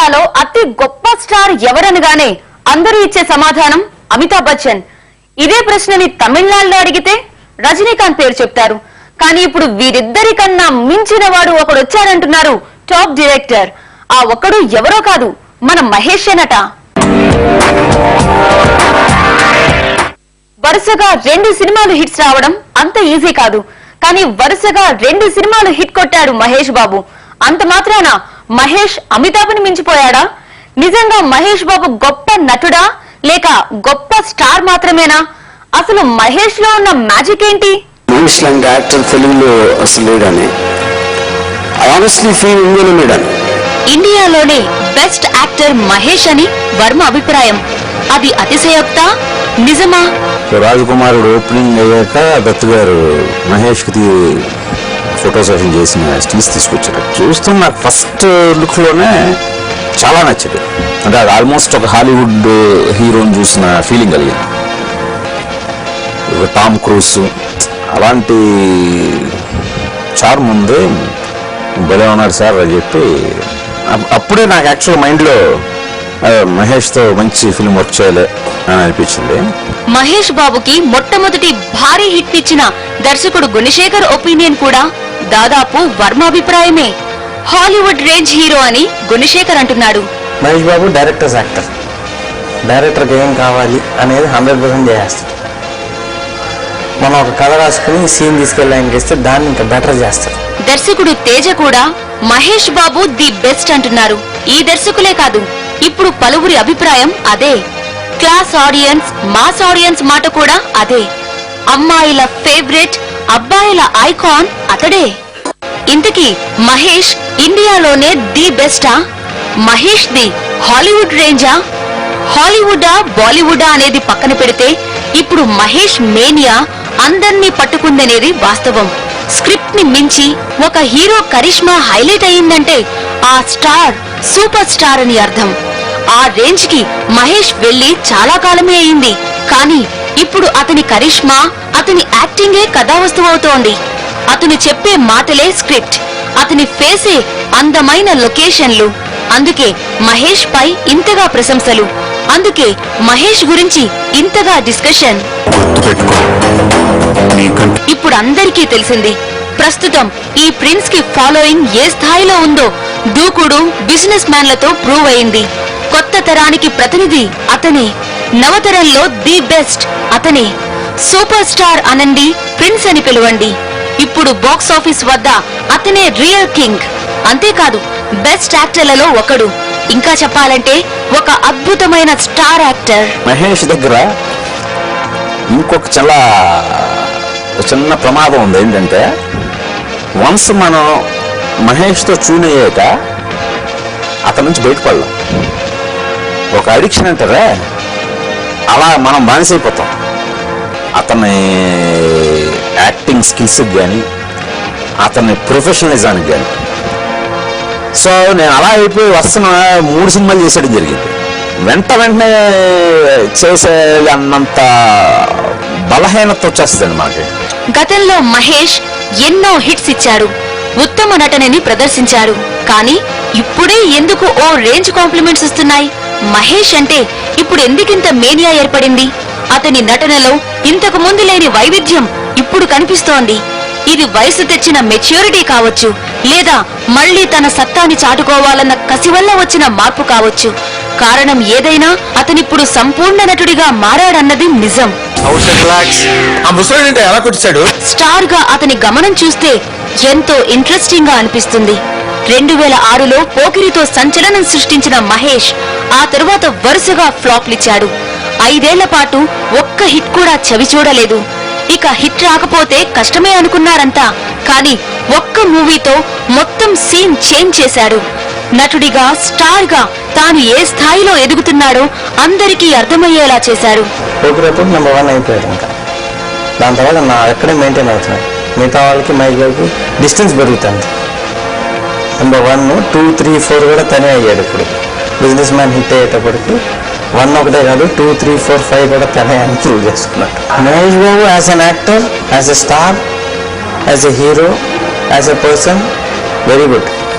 ఇండియాలో అతి గొప్ప స్టార్ ఎవరనగానే అందరూ ఇచ్చే సమాధానం అమితాబ్ బచ్చన్. ఇదే ప్రశ్నని తమిళనాడులో అడిగితే రజనీకాంత్ పేరు చెప్తారు. కానీ ఇప్పుడు వీరిద్దరికన్నా మించిన వాడు ఒకడు వచ్చారంటున్నారు టాప్ డైరెక్టర్. ఆ ఒక్కడు ఎవరో కాదు, మన మహేష్ నట. వరుసగా 2 సినిమాలు హిట్స్ రావడం అంత ఈజీ కాదు. కానీ వరుసగా 2 సినిమాలు హిట్ కొట్టాడు మహేష్ బాబు. అంత మాత్రాన మహేష్ అమితాబ్ని మించిపోయాడా? నిజంగా మహేష్ బాబు గొప్ప నటుడా లేక గొప్ప స్టార్ మాత్రమేనా? అసలు మహేష్ లో ఉన్న మ్యాజిక్ ఏంటి? మహేష్ లాంటి యాక్టర్ తెలుగులో అసలు లేడని ఐ ఆనెస్ట్లీ ఫీల్ ఇండియాలో లేడని. ఇండియాలోనే బెస్ట్ యాక్టర్ మహేష్ అని వర్మ అభిప్రాయం. అది అతిశయోక్త, నిజమా? రాజకుమారుడు ఓపెనింగ్ అయ్యాక దత్తు గారు మహేష్ కి ఫోటో సెషన్ చేసిన స్టిల్స్ తీసుకొచ్చారు. చూస్తున్న నాకు ఫస్ట్ లుక్ లోనే చాలా నచ్చింది. అంటే అది ఆల్మోస్ట్ ఒక హాలీవుడ్ హీరోని చూసిన ఫీలింగ్ కలిగింది. టామ్ క్రూజ్ అలాంటి చార్మ్ ఉంది, భలే ఉన్నారు సార్ అని చెప్పి అప్పుడే నాకు యాక్చువల్ మైండ్లో మహేష్ తో మంచి ఫిల్మ్ వర్క్ చేయాలి అని అనిపించింది. మహేష్ బాబుకి మొట్టమొదటి భారీ హిట్ ఇచ్చిన దర్శకుడు గుణశేఖర్ ఒపీనియన్ కూడా దాదాపు వర్మ అభిప్రాయమే. హాలీవుడ్ రేంజ్ హీరో అని గుణశేఖర్ అంటున్నాడు. Mahesh Babu directors actor. డైరెక్టర్కి ఏం కావాలి అనేది 100% చేస్తాడు. మనం ఒక కథ రాసుకుని సీన్ తీసుకెళ్ళడానికి ఇస్తే దాన్ని ఇంకా బెటర్ చేస్తాడు. దర్శకుడు తేజ కూడా మహేష్ బాబు ది బెస్ట్ అంటున్నారు. ఈ దర్శకులే కాదు, ఇప్పుడు పలువురి అభిప్రాయం అదే. క్లాస్ ఆడియన్స్, మాస్ ఆడియన్స్ మాట కూడా అదే. అమ్మాయిల ఫేవరెట్, అబ్బాయిల ఐకాన్ అతడే. ఇంతకీ మహేష్ ఇండియాలోనే ది బెస్టా? మహేష్ ది హాలీవుడ్ రేంజా? హాలీవుడా బాలీవుడా అనేది పక్కన పెడితే ఇప్పుడు మహేష్ మేనియా అందర్నీ పట్టుకుందనేది వాస్తవం. స్క్రిప్ట్ ని మించి ఒక హీరో కరిష్మా హైలైట్ అయ్యిందంటే ఆ స్టార్ సూపర్ స్టార్ అని అర్థం. ఆ రేంజ్ కి మహేష్ వెళ్లి చాలా కాలమే అయింది. కానీ ఇప్పుడు అతని కరిష్మా, అతని యాక్టింగే కథావస్తువవుతోంది. అతను చెప్పే మాటలే స్క్రిప్ట్, అతని ఫేసే అందమైన లొకేషన్లు. అందుకే మహేష్ పై ఇంతగా ప్రశంసలు, అందుకే మహేష్ గురించి ఇంతగా డిస్కషన్. ఇప్పుడు అందరికీ తెలిసింది, ప్రస్తుతం ఈ ప్రిన్స్ కి ఫాలోయింగ్ ఏ స్థాయిలో ఉందో దూకుడు బిజినెస్ మ్యాన్లతో ప్రూవ్ అయింది. కొత్త తరానికి ప్రతినిధి అతనే, నవతరంలో ది బెస్ట్ అతనే. సూపర్ స్టార్ అనండి, ప్రిన్స్ అని పిలవండి. ఇప్పుడు బాక్స్ ఆఫీస్ వద్ద అతనే రియల్ కింగ్. అంతేకాదు, బెస్ట్ యాక్టర్లలో ఒకడు. ఇంకా చెప్పాలంటే ఒక అద్భుతమైన స్టార్ యాక్టర్. మహేష్ దగ్గర ఇంకొక చాలా చిన్న ప్రమాదం ఉంది. ఏంటంటే వన్స్ మనం మహేష్తో ట్యూన్ అయ్యాక అతని నుంచి బయటపడలేం. ఒక అడిక్షన్ అంటారా, అలా మనం బానిసైపోతాం అతని యాక్టింగ్ స్కిల్స్కి కానీ అతని ప్రొఫెషనలిజానికి కానీ. సో నేను అలా అయిపోయి వస్తున్న 3 సినిమాలు చేసేయడం జరిగింది. వెంటనే చేసే అన్నంత బలహీనత వచ్చేస్తుందండి మనకి. గతంలో మహేష్ ఎన్నో హిట్స్ ఇచ్చాడు, ఉత్తమ నటనని ప్రదర్శించాడు. కానీ ఇప్పుడే ఎందుకు ఓ రేంజ్ కాంప్లిమెంట్స్ వస్తున్నాయి? మహేష్ అంటే ఇప్పుడు ఎందుకింత మేనియా ఏర్పడింది? అతని నటనలో ఇంతకు ముందు లేని వైవిధ్యం ఇప్పుడు కనిపిస్తోంది. ఇది వయసు తెచ్చిన మెచ్యూరిటీ కావచ్చు, లేదా మళ్లీ తన సత్తాని చాటుకోవాలన్న కసి వల్ల వచ్చిన మార్పు కావచ్చు. కారణం ఏదైనా అతనిప్పుడు సంపూర్ణ నటుడిగా మారాడన్నది నిజం. స్టార్ గా అతని గమనం చూస్తే ఎంతో ఇంట్రెస్టింగ్ గా అనిపిస్తుంది. 2006లో పోకిరితో సంచలనం సృష్టించిన మహేష్ ఆ తరువాత వరుసగా ఫ్లాప్లిచ్చాడు. 5 ఏళ్ల పాటు ఒక్క హిట్ కూడా చవి చూడలేదు. ఇక హిట్ రాకపోతే కష్టమే అనుకున్నారంతా. కానీ ఒక్క మూవీతో మొత్తం సీన్ చేంజ్ చేశాడు. నటుడిగా, స్టార్ గా తాను ఏ స్థాయిలో ఎదుగుతున్నాడో అందరికీ అర్థమయ్యేలా చేశారు. పోకిరితో నెంబర్ 1 అయిపోయాడు. ఇంకా దాని తర్వాత నా ఎక్కడే మెయింటైన్ అవుతున్నాడు. మిగతా వాళ్ళకి మహేష్ బాబుకి డిస్టెన్స్ పెరుగుతుంది. నెంబర్ 1, 2, 3, 4 కూడా తనే అయ్యాడు. ఇప్పుడు బిజినెస్ మ్యాన్ హిట్ అయ్యేటప్పటికి 1 ఒకటే కాదు, 2, 3, 4, 5 కూడా తనే అని ప్రూవ్ చేసుకున్నాడు. Mahesh Babu as an actor, as a star, as a hero, as a person, very good.